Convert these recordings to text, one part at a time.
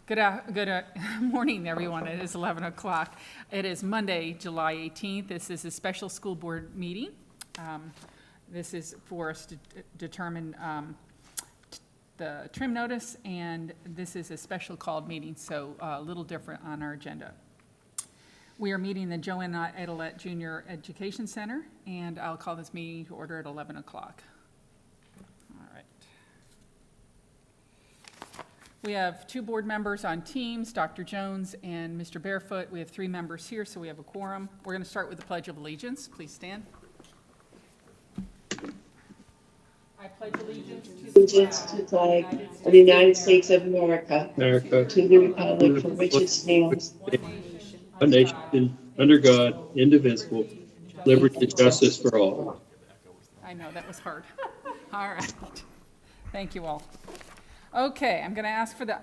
Good morning, everyone. It is 11 o'clock. It is Monday, July 18th. This is a special school board meeting. This is for us to determine the trim notice, and this is a special called meeting, so a little different on our agenda. We are meeting the Joanna Edelet Junior Education Center, and I'll call this meeting to order at 11 o'clock. All right. We have two board members on teams, Dr. Jones and Mr. Barefoot. We have three members here, so we have a quorum. We're going to start with the Pledge of Allegiance. Please stand. I pledge allegiance to the flag of the United States of America, to the republic for which it stands, one nation, under God, indivisible, liberty and justice for all. I know, that was hard. All right. Thank you all. Okay, I'm going to ask for the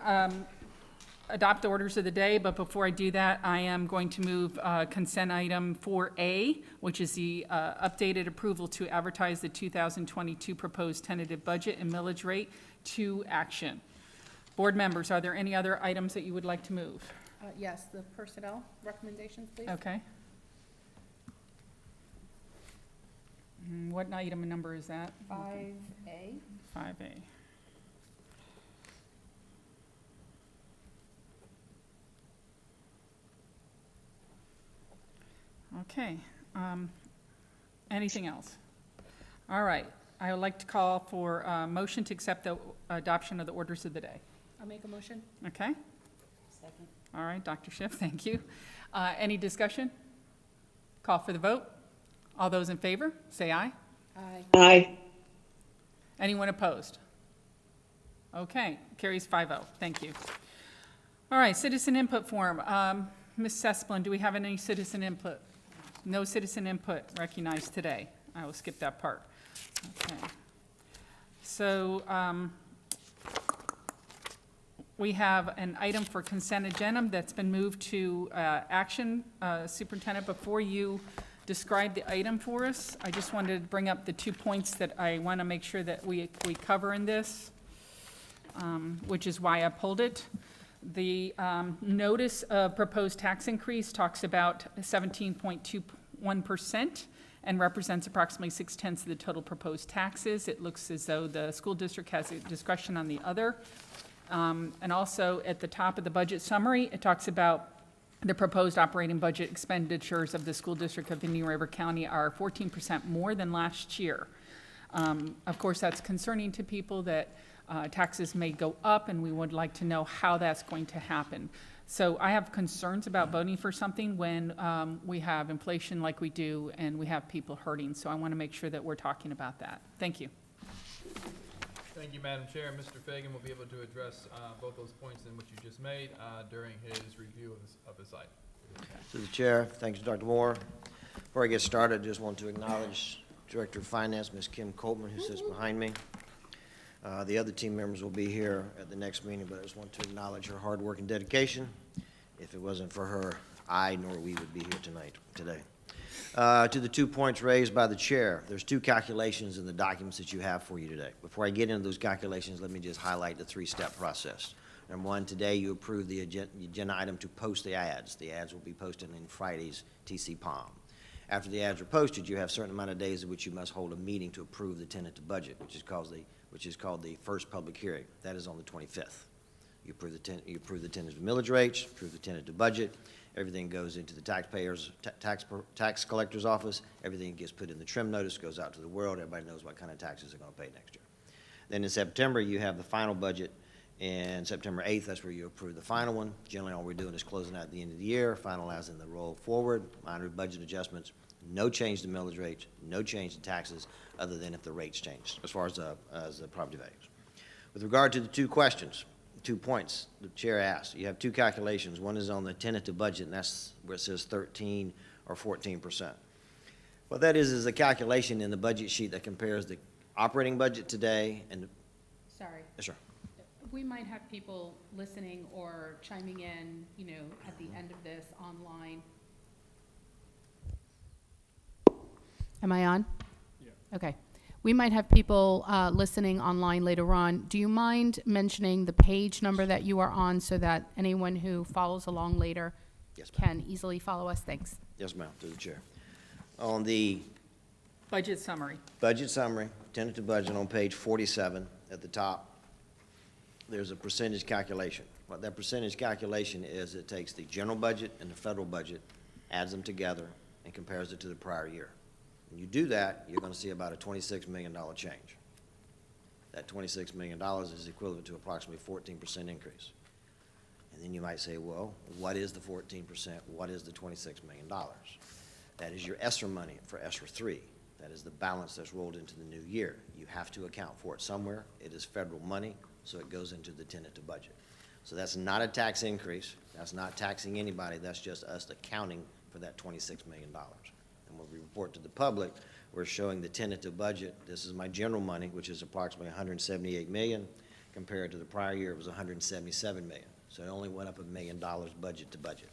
adopt orders of the day, but before I do that, I am going to move consent item 4A, which is the updated approval to advertise the 2022 proposed tentative budget and millage rate to action. Board members, are there any other items that you would like to move? Yes, the personnel recommendations, please. Okay. What item number is that? 5A. 5A. Okay. Anything else? All right. I would like to call for a motion to accept the adoption of the orders of the day. I'll make a motion. Okay. Second. All right, Dr. Schiff, thank you. Any discussion? Call for the vote. All those in favor, say aye. Aye. Aye. Anyone opposed? Okay, carries 5-0. Thank you. All right, citizen input form. Ms. Cesplin, do we have any citizen input? No citizen input recognized today. I will skip that part. Okay. So we have an item for consent agenda that's been moved to action. Superintendent, before you describe the item for us, I just wanted to bring up the 2 points that I want to make sure that we cover in this, which is why I pulled it. The notice of proposed tax increase talks about 17.21% and represents approximately 6/10 of the total proposed taxes. It looks as though the school district has a discretion on the other. And also at the top of the budget summary, it talks about the proposed operating budget expenditures of the school district of Indian River County are 14% more than last year. Of course, that's concerning to people that taxes may go up, and we would like to know how that's going to happen. So I have concerns about voting for something when we have inflation like we do and we have people hurting. So I want to make sure that we're talking about that. Thank you. Thank you, Madam Chair. Mr. Fagan will be able to address both those points in which you just made during his review of his item. To the Chair, thanks, Dr. Moore. Before I get started, I just want to acknowledge Director of Finance, Ms. Kim Coltman, who sits behind me. The other team members will be here at the next meeting, but I just want to acknowledge her hard work and dedication. If it wasn't for her, I nor we would be here today. To the 2 points raised by the Chair, there's 2 calculations in the documents that you have for you today. Before I get into those calculations, let me just highlight the 3-step process. Number 1, today you approve the agenda item to post the ads. The ads will be posted in Friday's TC Palm. After the ads are posted, you have a certain amount of days in which you must hold a meeting to approve the tentative budget, which is called the first public hearing. That is on the 25th. You approve the tentative millage rates, approve the tentative budget. Everything goes into the taxpayers, tax collector's office. Everything gets put in the trim notice, goes out to the world. Everybody knows what kind of taxes they're going to pay next year. Then in September, you have the final budget. And September 8th, that's where you approve the final one. Generally, all we're doing is closing out at the end of the year, finalizing the roll forward, minor budget adjustments, no change to millage rates, no change to taxes, other than if the rates change, as far as the property values. With regard to the 2 questions, 2 points the Chair asked, you have 2 calculations. One is on the tentative budget, and that's where it says 13 or 14%. What that is a calculation in the budget sheet that compares the operating budget today and the... Sorry. Yes, sir. We might have people listening or chiming in, at the end of this online. Am I on? Yeah. Okay. We might have people listening online later on. Do you mind mentioning the page number that you are on so that anyone who follows along later Yes, ma'am. can easily follow us? Thanks. Yes, ma'am, to the chair. On the Budget summary. budget summary, tentative budget on page 47 at the top, there's a percentage calculation. What that percentage calculation is, it takes the general budget and the federal budget, adds them together, and compares it to the prior year. When you do that, you're going to see about a $26 million change. That $26 million is equivalent to approximately 14% increase. And then you might say, well, what is the 14%? What is the $26 million? That is your ESSER money for ESSER 3. That is the balance that's rolled into the new year. You have to account for it somewhere. It is federal money, so it goes into the tentative budget. So that's not a tax increase. That's not taxing anybody. That's just us accounting for that $26 million. And when we report to the public, we're showing the tentative budget. This is my general money, which is approximately $178 million. Compared to the prior year, it was $177 million. So it only went up $1 million budget to budget.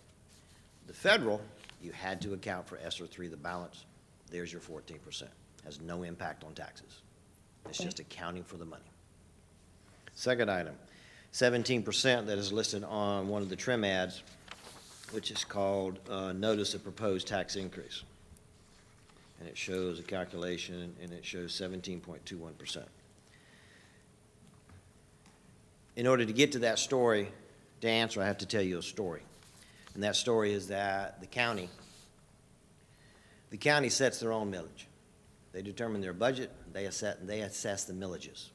The federal, you had to account for ESSER 3, the balance. There's your 14%. Has no impact on taxes. It's just accounting for the money. Second item, 17% that is listed on one of the trim ads, which is called Notice of Proposed Tax Increase. And it shows a calculation, and it shows 17.21%. In order to get to that story, to answer, I have to tell you a story. And that story is that the county sets their own millage. They determine their budget, they assess the millages,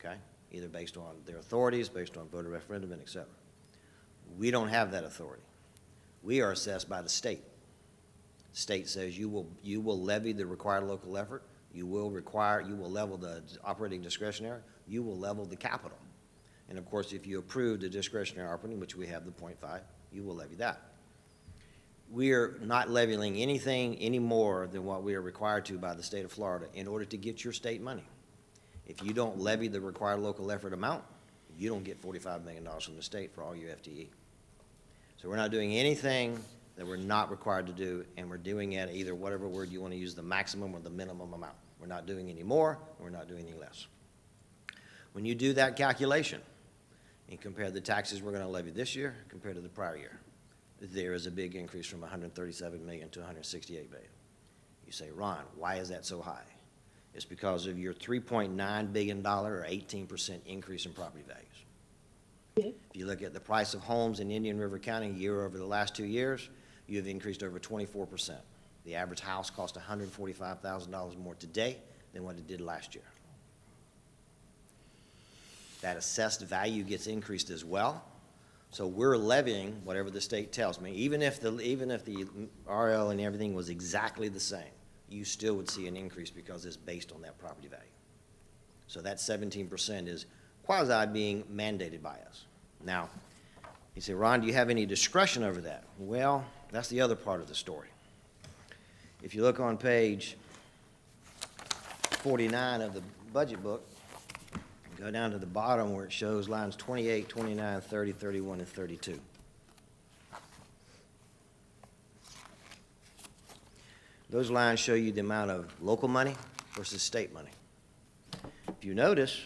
okay? Either based on their authorities, based on voter referendum, and et cetera. We don't have that authority. We are assessed by the state. The state says you will levy the required local effort, you will level the operating discretionary, you will level the capital. And of course, if you approve the discretionary operating, which we have the 0.5, you will levy that. We are not levying anything any more than what we are required to by the state of Florida in order to get your state money. If you don't levy the required local effort amount, you don't get $45 million from the state for all your FTE. So we're not doing anything that we're not required to do, and we're doing it either whatever word you want to use, the maximum or the minimum amount. We're not doing any more, and we're not doing any less. When you do that calculation and compare the taxes we're going to levy this year compared to the prior year, there is a big increase from $137 million to $168 million. You say, Ron, why is that so high? It's because of your $3.9 billion or 18% increase in property values. If you look at the price of homes in Indian River County year over the last 2 years, you have increased over 24%. The average house cost $145,000 more today than what it did last year. That assessed value gets increased as well. So we're levying whatever the state tells me. Even if the RL and everything was exactly the same, you still would see an increase because it's based on that property value. So that 17% is quasi being mandated by us. Now, you say, Ron, do you have any discretion over that? Well, that's the other part of the story. If you look on page 49 of the budget book, go down to the bottom where it shows lines 28, 29, 30, 31, and 32. Those lines show you the amount of local money versus state money. If you notice,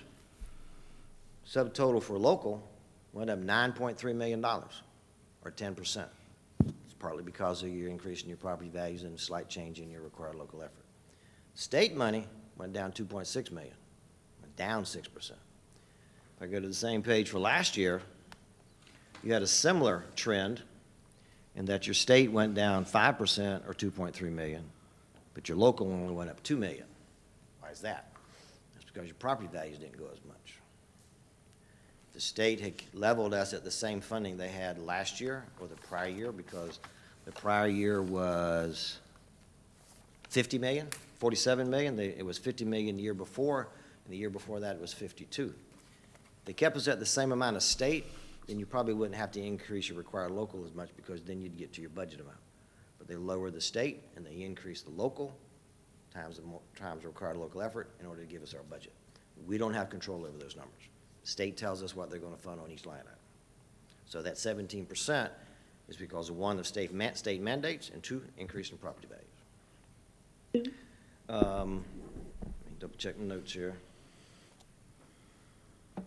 subtotal for local went up $9.3 million, or 10%. It's partly because of your increase in your property values and a slight change in your required local effort. State money went down $2.6 million, went down 6%. If I go to the same page for last year, you had a similar trend in that your state went down 5%, or $2.3 million, but your local only went up $2 million. Why is that? That's because your property values didn't go as much. The state had leveled us at the same funding they had last year or the prior year, because the prior year was $50 million, $47 million. It was $50 million the year before, and the year before that it was 52. They kept us at the same amount of state, then you probably wouldn't have to increase your required local as much, because then you'd get to your budget amount. But they lowered the state and they increased the local times the required local effort in order to give us our budget. We don't have control over those numbers. The state tells us what they're going to fund on each line item. So that 17% is because of, one, of state mandates, and two, increase in property values. Let me Double check the notes here. I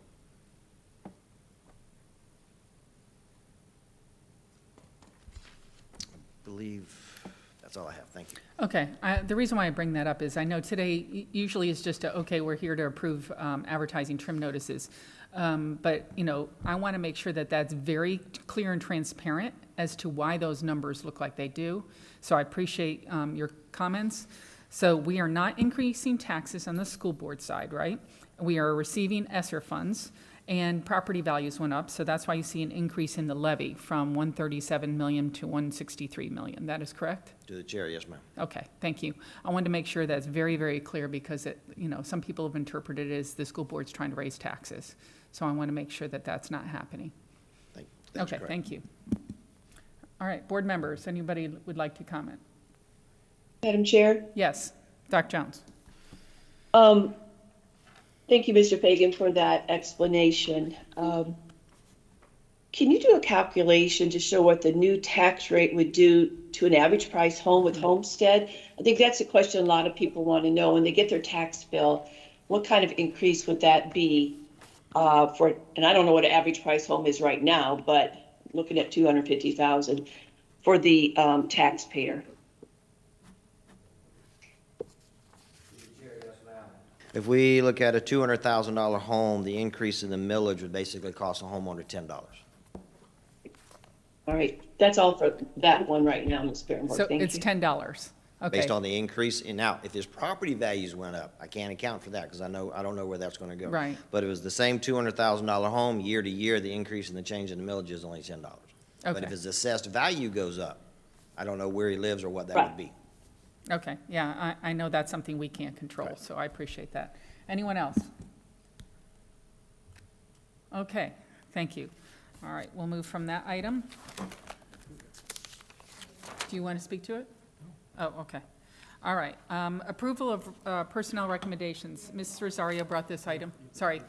believe that's all I have. Thank you. Okay, the reason why I bring that up is I know today usually is just okay, we're here to approve advertising trim notices. But, you know, I want to make sure that that's very clear and transparent as to why those numbers look like they do. So I appreciate your comments. So we are not increasing taxes on the school board side, right? We are receiving ESSER funds, and property values went up, so that's why you see an increase in the levy from 137 million to 163 million. That is correct? To the chair, yes, ma'am. Okay, thank you. I wanted to make sure that's very, very clear because it, you know, some people have interpreted it as the school board's trying to raise taxes. So I want to make sure that that's not happening. That's Okay, correct. thank you. All right, board members, anybody would like to comment? Madam Chair? Yes, Dr. Jones. Thank you, Mr. Fagan, for that explanation. Can you do a calculation to show what the new tax rate would do to an average price home with homestead? I think that's a question a lot of people want to know when they get their tax bill. What kind of increase would that be for, and I don't know what an average price home is right now, but looking at 250,000 for the taxpayer. If we look at a $200,000 home, the increase in the millage would basically cost a homeowner $10. All right, that's all for that one right now, Ms. Barrymore. So Thank it's you. $10. Okay, Based on the increase in, now, if his property values went up, I can't account for that because I don't know where that's going to go. Right. But it was the same $200,000 home, year to year, the increase in the change in the millage is only $10. But Okay. if his assessed value goes up, I don't know where he lives or what that Right. would be. okay, yeah, I know that's something we can't control, Right. so I appreciate that. Anyone else? Okay, thank you. All right, we'll move from that item. Do you want to speak to it? Oh, okay. All right, approval of personnel recommendations. Ms. Rosario brought this item, sorry.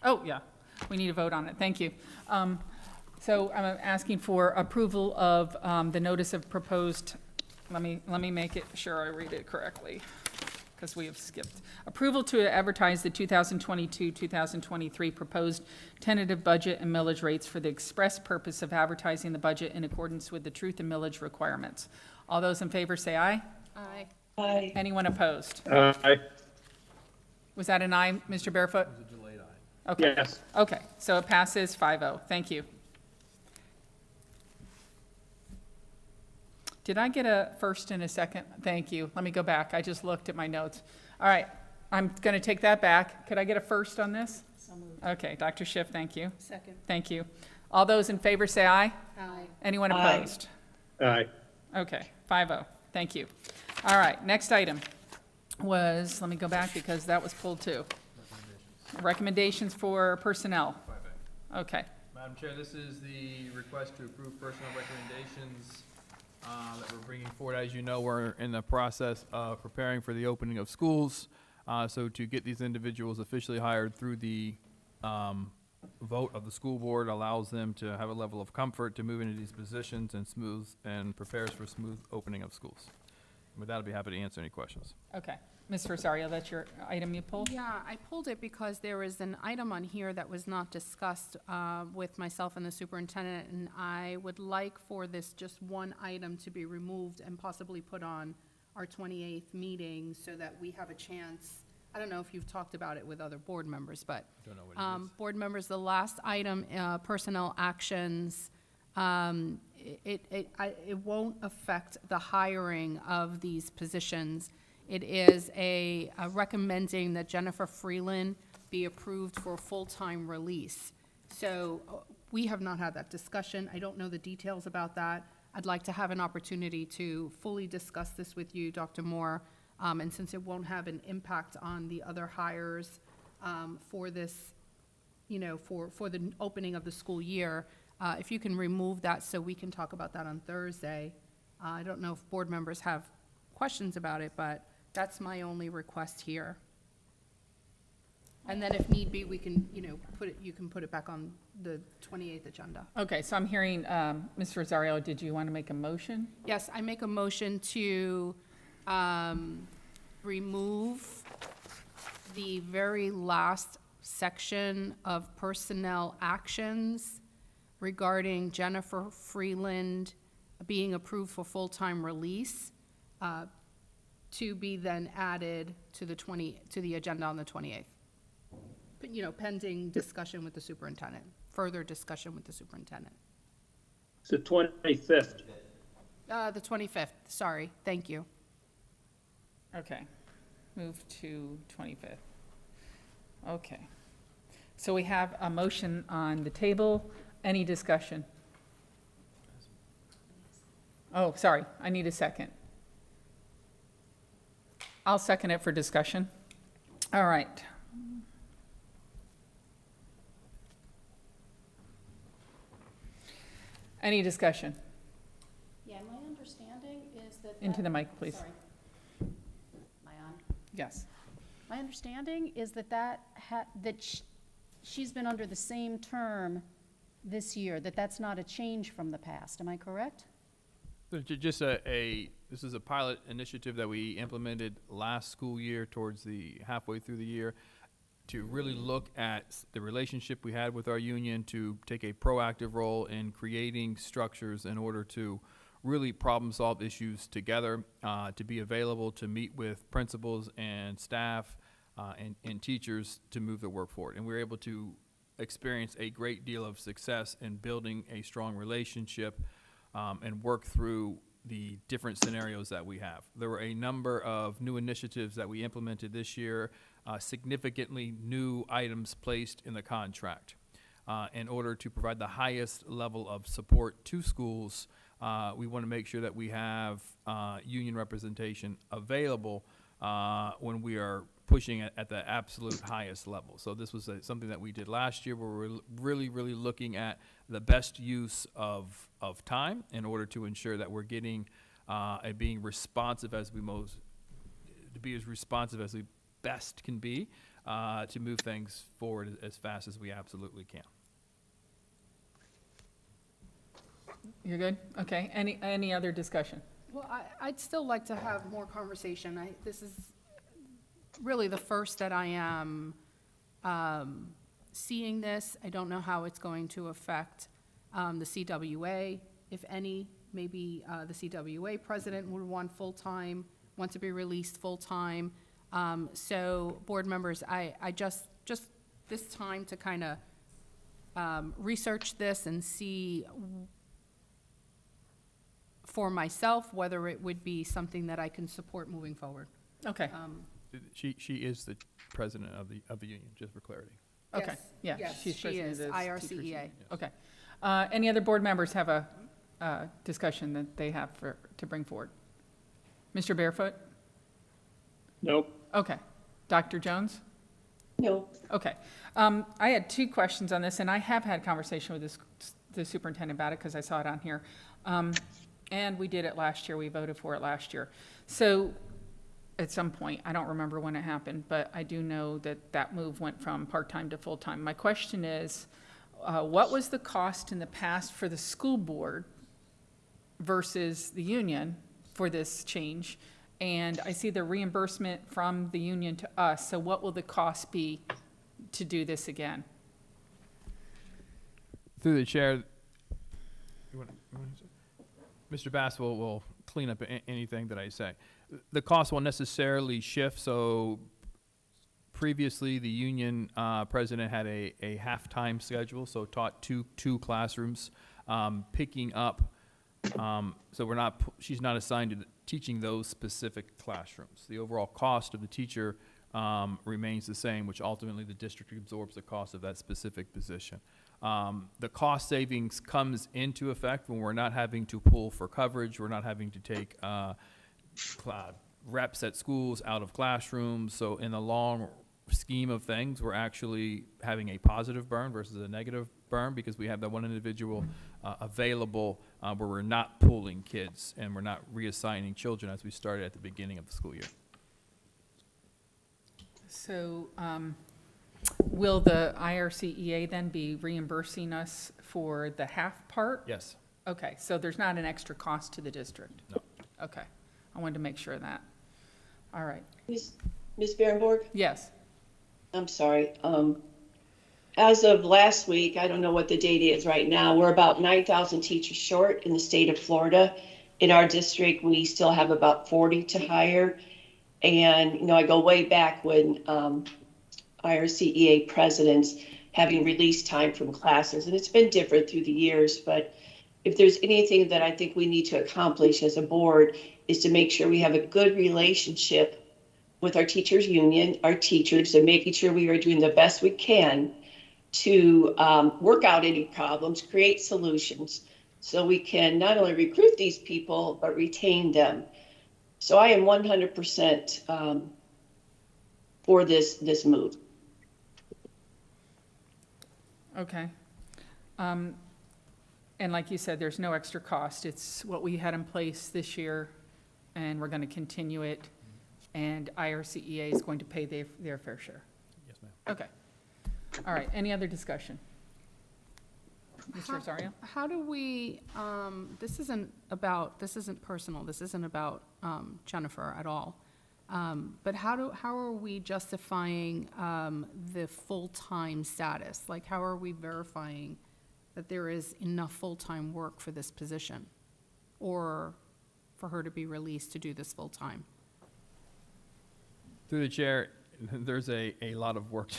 Oh, yeah, we need a vote on it, thank you. So I'm asking for approval of the notice of proposed, let me make it sure I read it correctly, because we have skipped. Approval to advertise the 2022-2023 proposed tentative budget and millage rates for the express purpose of advertising the budget in accordance with the truth and millage requirements. All those in favor say aye. Aye. Aye. Anyone opposed? Aye. Was that an aye, Mr. Barefoot? It was a delayed aye. Okay. Yes. Okay, so it passes 5-0. Thank you. Did I get a first and a second? Thank you. Let me go back. I just looked at my notes. All right, I'm going to take that back. Could I get a first on this? Okay, Dr. Schiff, thank you. Second. Thank you. All those in favor say aye. Aye. Anyone Aye. opposed? Aye. Okay, 5-0. Thank you. All right, next item was, let me go back because that was pulled too. Recommendations for personnel. 5A. Okay, Madam Chair, this is the request to approve personnel recommendations that we're bringing forward. As you know, we're in the process of preparing for the opening of schools. So to get these individuals officially hired through the vote of the school board allows them to have a level of comfort to move into these positions and prepares for smooth opening of schools. With that, I'll be happy to answer any questions. okay. Ms. Rosario, that's your item you pulled? Yeah, I pulled it because there is an item on here that was not discussed with myself and the superintendent, and I would like for this just one item to be removed and possibly put on our 28th meeting so that we have a chance. I don't know if you've talked about it with other board members, but Don't know what it is. board members, the last item, personnel actions, it won't affect the hiring of these positions. It is a recommending that Jennifer Freeland be approved for a full-time release. So we have not had that discussion. I don't know the details about that. I'd like to have an opportunity to fully discuss this with you, Dr. Moore. And since it won't have an impact on the other hires for this, you know, for the opening of the school year, if you can remove that so we can talk about that on Thursday. I don't know if board members have questions about it, but that's my only request here. And then if need be, we can, you know, you can put it back on the 28th agenda. Okay, so I'm hearing, Ms. Rosario, did you want to make a motion? Yes, I make a motion to remove the very last section of personnel actions regarding Jennifer Freeland being approved for full-time release, to be then added to the agenda on the 28th. But, you know, pending discussion with the superintendent, further discussion with the superintendent. It's the 25th. The 25th, sorry, thank you. Okay, move to 25th. Okay. So we have a motion on the table. Any discussion? Oh, sorry, I need a second. I'll second it for discussion. All right. Any discussion? Yeah, my understanding is that. Into the mic, please. Sorry. Am I on? Yes. My understanding is that she's been under the same term this year, that's not a change from the past. Am I correct? Just this is a pilot initiative that we implemented last school year towards the halfway through the year to really look at the relationship we had with our union, to take a proactive role in creating structures in order to really problem solve issues together, to be available to meet with principals and staff and teachers to move the work forward. And we were able to experience a great deal of success in building a strong relationship and work through the different scenarios that we have. There were a number of new initiatives that we implemented this year, significantly new items placed in the contract. In order to provide the highest level of support to schools, we want to make sure that we have union representation available when we are pushing it at the absolute highest level. So this was something that we did last year, where we're really looking at the best use of time in order to ensure that we're getting and being responsive as we best can be to move things forward as fast as we absolutely can. You're good? Okay. Any other discussion? Well, I'd still like to have more conversation. This is really the first that I am seeing this. I don't know how it's going to affect the CWA, if any. Maybe the CWA president would want to be released full-time. So, board members, I just this time to kind of research this and see for myself whether it would be something that I can support moving forward. Okay. She is the president of the union, just for clarity. Okay. Yeah. Yes, she's she president is, of the IRCEA. teachers union. Okay. Any other board members have a discussion that they have to bring forward? Mr. Barefoot? Nope. Okay. Dr. Jones? No. Okay. I had two questions on this, and I have had conversation with the superintendent about it because I saw it on here. And we did it last year. We voted for it last year. So at some point, I don't remember when it happened, but I do know that move went from part-time to full-time. My question is, what was the cost in the past for the school board versus the union for this change? And I see the reimbursement from the union to us, so what will the cost be to do this again? Through the chair, Mr. Bass will clean up anything that I say. The cost won't necessarily shift. So previously, the union president had a half-time schedule, so taught two classrooms, picking up. So she's not assigned to teaching those specific classrooms. The overall cost of the teacher remains the same, which ultimately the district absorbs the cost of that specific position. The cost savings comes into effect when we're not having to pull for coverage, we're not having to take reps at schools out of classrooms. So in the long scheme of things, we're actually having a positive burn versus a negative burn because we have that one individual available where we're not pulling kids and we're not reassigning children as we started at the beginning of the school year. So will the IRCEA then be reimbursing us for the half part? Yes. Okay, so there's not an extra cost to the district? No. Okay, I wanted to make sure of that. All right, Ms. Berenborg? yes. I'm sorry. As of last week, I don't know what the date is right now, we're about 9,000 teachers short in the state of Florida. In our district, we still have about 40 to hire. And, I go way back when IRCEA presidents having release time from classes, and it's been different through the years, but if there's anything that I think we need to accomplish as a board is to make sure we have a good relationship with our teachers union, our teachers, and making sure we are doing the best we can to work out any problems, create solutions, so we can not only recruit these people, but retain them. So I am 100% for this move. Okay. And like you said, there's no extra cost. It's what we had in place this year, and we're going to continue it, and IRCEA is going to pay their fair share. Yes, ma'am. Okay. All right, any other discussion? Mr. Rosario? How do we, this isn't personal, this isn't about Jennifer at all. But how are we justifying the full-time status? Like, how are we verifying that there is enough full-time work for this position? Or for her to be released to do this full-time? Through the chair, there's a lot of work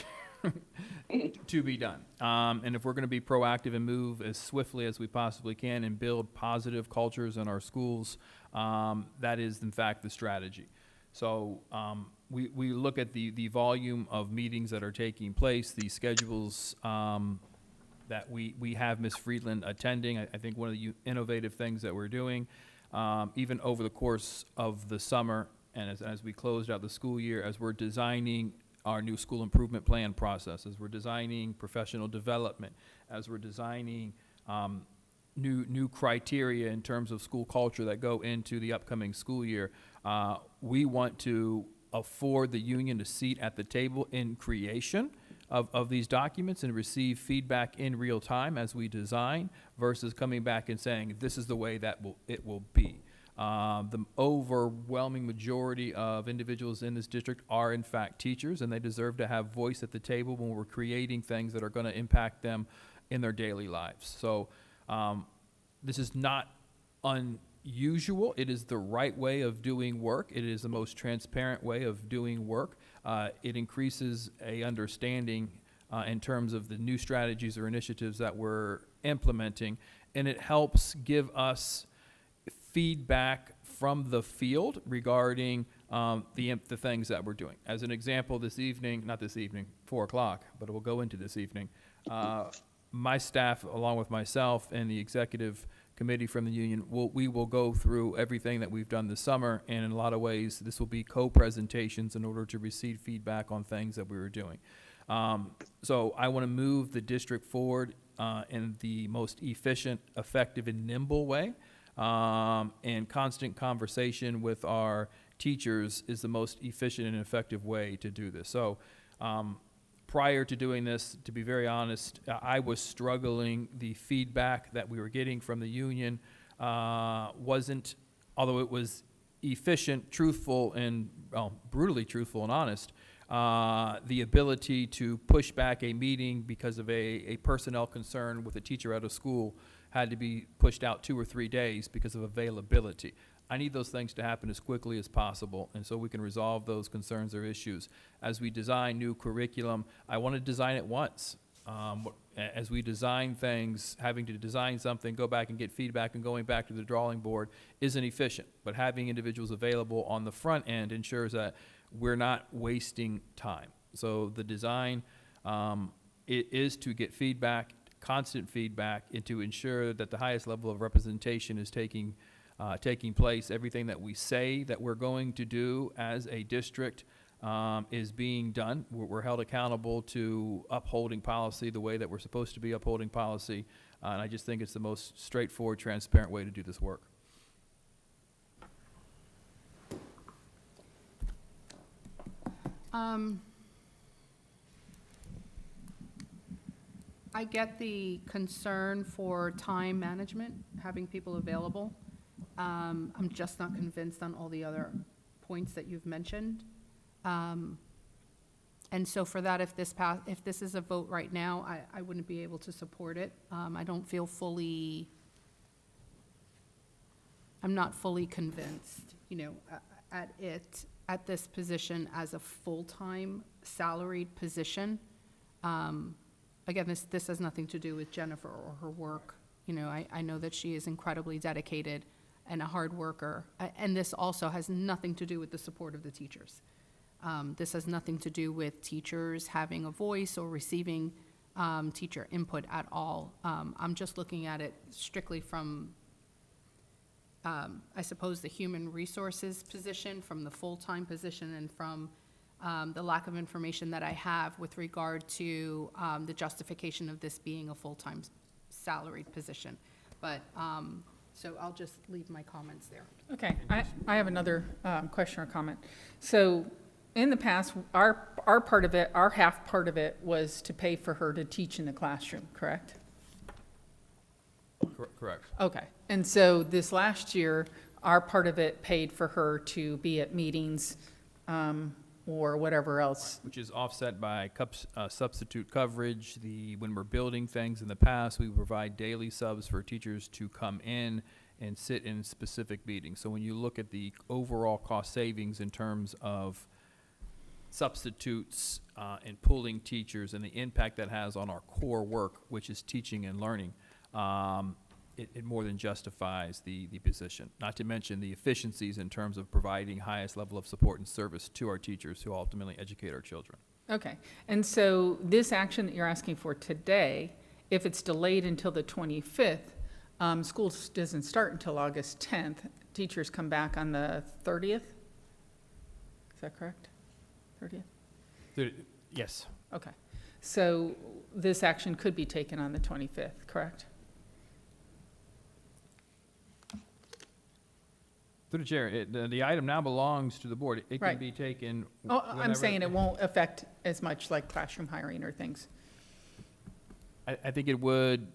to be done. And if we're going to be proactive and move as swiftly as we possibly can and build positive cultures in our schools, that is, in fact, the strategy. So we look at the volume of meetings that are taking place, the schedules that we have Ms. Friedland attending. I think one of the innovative things that we're doing, even over the course of the summer and as we closed out the school year, as we're designing our new school improvement plan process, as we're designing professional development, as we're designing new criteria in terms of school culture that go into the upcoming school year, we want to afford the union a seat at the table in creation of these documents and receive feedback in real time as we design versus coming back and saying, this is the way that it will be. The overwhelming majority of individuals in this district are, in fact, teachers, and they deserve to have voice at the table when we're creating things that are going to impact them in their daily lives. So this is not unusual. It is the right way of doing work. It is the most transparent way of doing work. It increases a understanding in terms of the new strategies or initiatives that we're implementing, and it helps give us feedback from the field regarding the things that we're doing. As an example, this evening, not this evening, 4 o'clock, but it will go into this evening, my staff, along with myself and the executive committee from the union, we will go through everything that we've done this summer, and in a lot of ways, this will be co-presentations in order to receive feedback on things that we were doing. So I want to move the district forward in the most efficient, effective, and nimble way. And constant conversation with our teachers is the most efficient and effective way to do this. So prior to doing this, to be very honest, I was struggling. The feedback that we were getting from the union wasn't, although it was efficient, truthful, and brutally truthful and honest, the ability to push back a meeting because of a personnel concern with a teacher out of school had to be pushed out 2 or 3 days because of availability. I need those things to happen as quickly as possible, and so we can resolve those concerns or issues. As we design new curriculum, I want to design it once. As we design things, having to design something, go back and get feedback, and going back to the drawing board isn't efficient. But having individuals available on the front end ensures that we're not wasting time. So the design it is to get feedback, constant feedback, and to ensure that the highest level of representation is taking place. Everything that we say that we're going to do as a district is being done. We're held accountable to upholding policy the way that we're supposed to be upholding policy, and I just think it's the most straightforward, transparent way to do this work. I get the concern for time management, having people available. I'm just not convinced on all the other points that you've mentioned. And so for that, if this is a vote right now, I wouldn't be able to support it. I don't feel I'm not fully convinced, at this position as a full-time salaried position. Again, this has nothing to do with Jennifer or her work. I know that she is incredibly dedicated and a hard worker. And this also has nothing to do with the support of the teachers. This has nothing to do with teachers having a voice or receiving teacher input at all. I'm just looking at it strictly from, I suppose, the human resources position, from the full-time position, and from the lack of information that I have with regard to the justification of this being a full-time salaried position. But, so I'll just leave my comments there. Okay, I have another question or comment. So in the past, our part of it, our half part of it was to pay for her to teach in the classroom, correct? Correct. Okay, and so this last year, our part of it paid for her to be at meetings or whatever else. Which is offset by substitute coverage. When we're building things in the past, we provide daily subs for teachers to come in and sit in specific meetings. So when you look at the overall cost savings in terms of substitutes and pulling teachers and the impact that has on our core work, which is teaching and learning, it more than justifies the position. Not to mention the efficiencies in terms of providing highest level of support and service to our teachers who ultimately educate our children. Okay, and so this action that you're asking for today, if it's delayed until the 25th, school doesn't start until August 10th. Teachers come back on the 30th? Is that correct? 30th? Yes. Okay, so this action could be taken on the 25th, correct? Through the chair, the item now belongs to the board. It can Right. be taken Oh, I'm whenever- saying it won't affect as much like classroom hiring or things. I think it wouldn't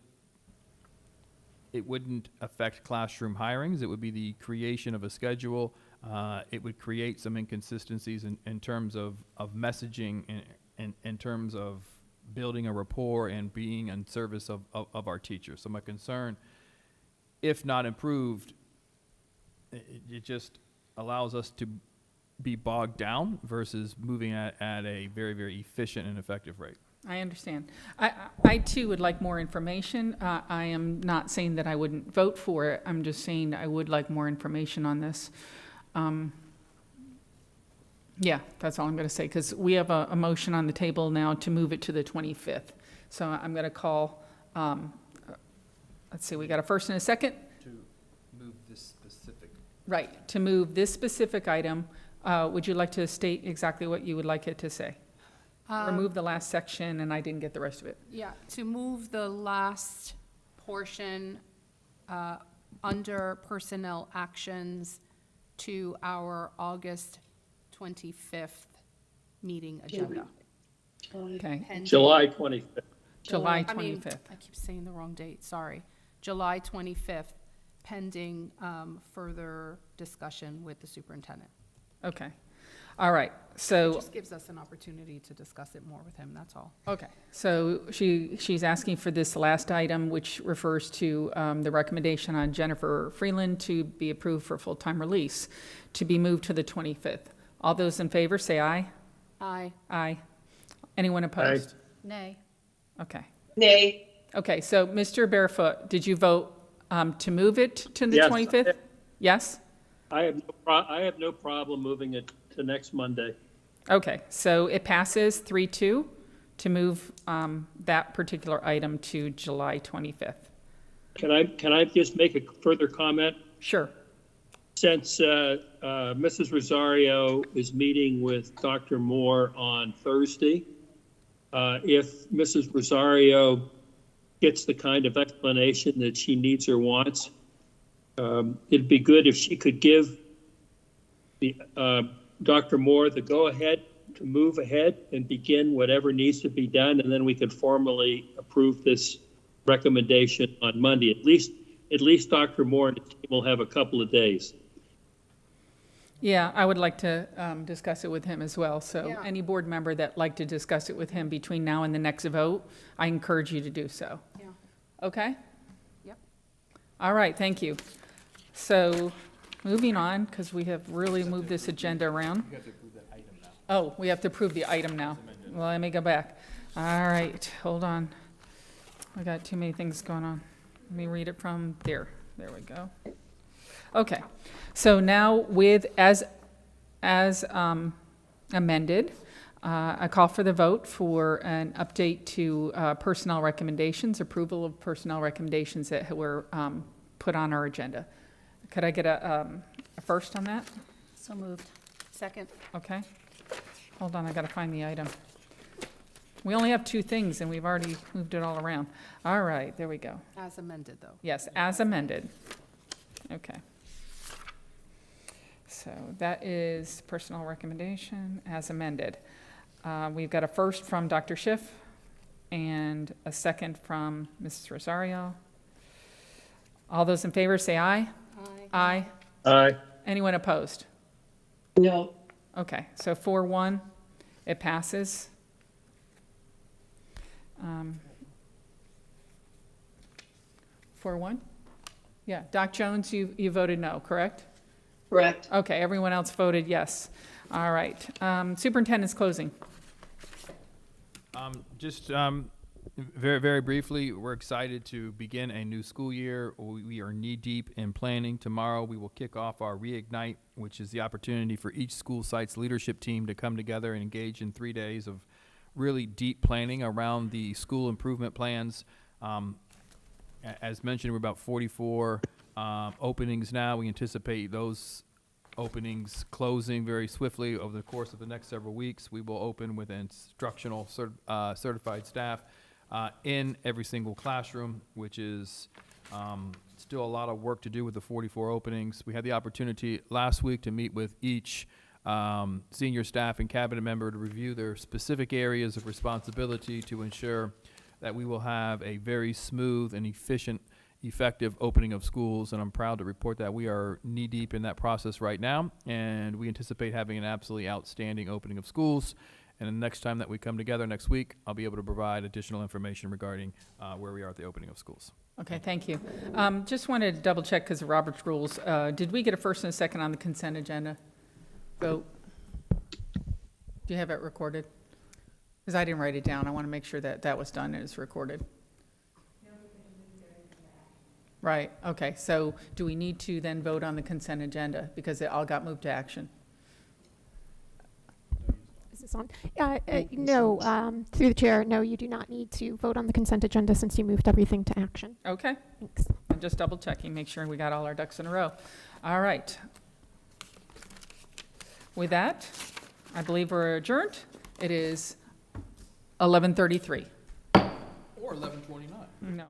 affect classroom hirings. It would be the creation of a schedule. It would create some inconsistencies in terms of messaging, in terms of building a rapport and being in service of our teachers. So my concern, if not improved, it just allows us to be bogged down versus moving at a very, very efficient and effective rate. I understand. I too would like more information. I am not saying that I wouldn't vote for it. I'm just saying I would like more information on this. Yeah, that's all I'm going to say, because we have a motion on the table now to move it to the 25th. So I'm going to call, let's see, we got a first and a second? To move this specific. Right, to move this specific item. Would you like to state exactly what you would like it to say? Remove the last section, and I didn't get the rest of it. Yeah, to move the last portion under personnel actions to our August 25th meeting agenda. Okay, Pending- July 25th. July I mean, 25th. I keep saying the wrong date, sorry. July 25th, pending further discussion with the superintendent. Okay, all right, It so, just gives us an opportunity to discuss it more with him, that's all. okay, so she's asking for this last item, which refers to the recommendation on Jennifer Freeland to be approved for full-time release, to be moved to the 25th. All those in favor, say aye. Aye. Aye. Anyone opposed? Nay. Okay. Nay. Okay, so Mr. Barefoot, did you vote to move it to the Yes. 25th? Yes? I have no problem moving it to next Monday. Okay, so it passes 3-2 to move that particular item to July 25th. Can I just make a further comment? Sure. Since Mrs. Rosario is meeting with Dr. Moore on Thursday, if Mrs. Rosario gets the kind of explanation that she needs or wants, it'd be good if she could give the Dr. Moore the go-ahead to move ahead and begin whatever needs to be done, and then we could formally approve this recommendation on Monday. At least Dr. Moore and his team will have a couple of days. Yeah, I would like to discuss it with him as well. So Yeah. any board member that'd like to discuss it with him between now and the next vote, I encourage you to do so. Yeah. Okay? Yep. All right, thank you. So, moving on, because we have really moved this agenda around. Oh, we have to approve the item now. Well, let me go back. All right, hold on. I got too many things going on. Let me read it from there. There we go. Okay, so now with, as amended, I call for the vote for an update to personnel recommendations, approval of personnel recommendations that were put on our agenda. Could I get a first on that? So moved. Second. Okay. Hold on, I gotta find the item. We only have two things, and we've already moved it all around. All right, there we go. As amended, though. Yes, as amended. Okay. So that is personnel recommendation as amended. We've got a first from Dr. Schiff and a second from Mrs. Rosario. All those in favor say aye. Aye. Aye. Anyone opposed? No. Okay, so 4-1, it passes. 4-1? Yeah, Doc Jones, you voted no, correct? Correct. Okay, everyone else voted yes. All right, superintendent's closing. Just very, very briefly, we're excited to begin a new school year. We are knee-deep in planning. Tomorrow, we will kick off our Reignite, which is the opportunity for each school site's leadership team to come together and engage in 3 days of really deep planning around the school improvement plans. As mentioned, we're about 44 openings now. We anticipate those openings closing very swiftly over the course of the next several weeks. We will open with instructional certified staff in every single classroom, which is still a lot of work to do with the 44 openings. We had the opportunity last week to meet with each senior staff and cabinet member to review their specific areas of responsibility to ensure that we will have a very smooth and efficient, effective opening of schools, and I'm proud to report that we are knee-deep in that process right now, and we anticipate having an absolutely outstanding opening of schools. And the next time that we come together next week, I'll be able to provide additional information regarding where we are at the opening of schools. Okay, thank you. Just wanted to double check because of Robert's rules. Did we get a first and a second on the consent agenda? Vote. Do you have it recorded? Because I didn't write it down. I want to make sure that that was done and it's recorded. Right, okay. So do we need to then vote on the consent agenda because it all got moved to action? Is this on? No, through the chair, no, you do not need to vote on the consent agenda since you moved everything to action. Okay, Thanks. I'm just double checking, make sure we got all our ducks in a row. All right. With that, I believe we're adjourned. It is 11:33. Or 11:29. No.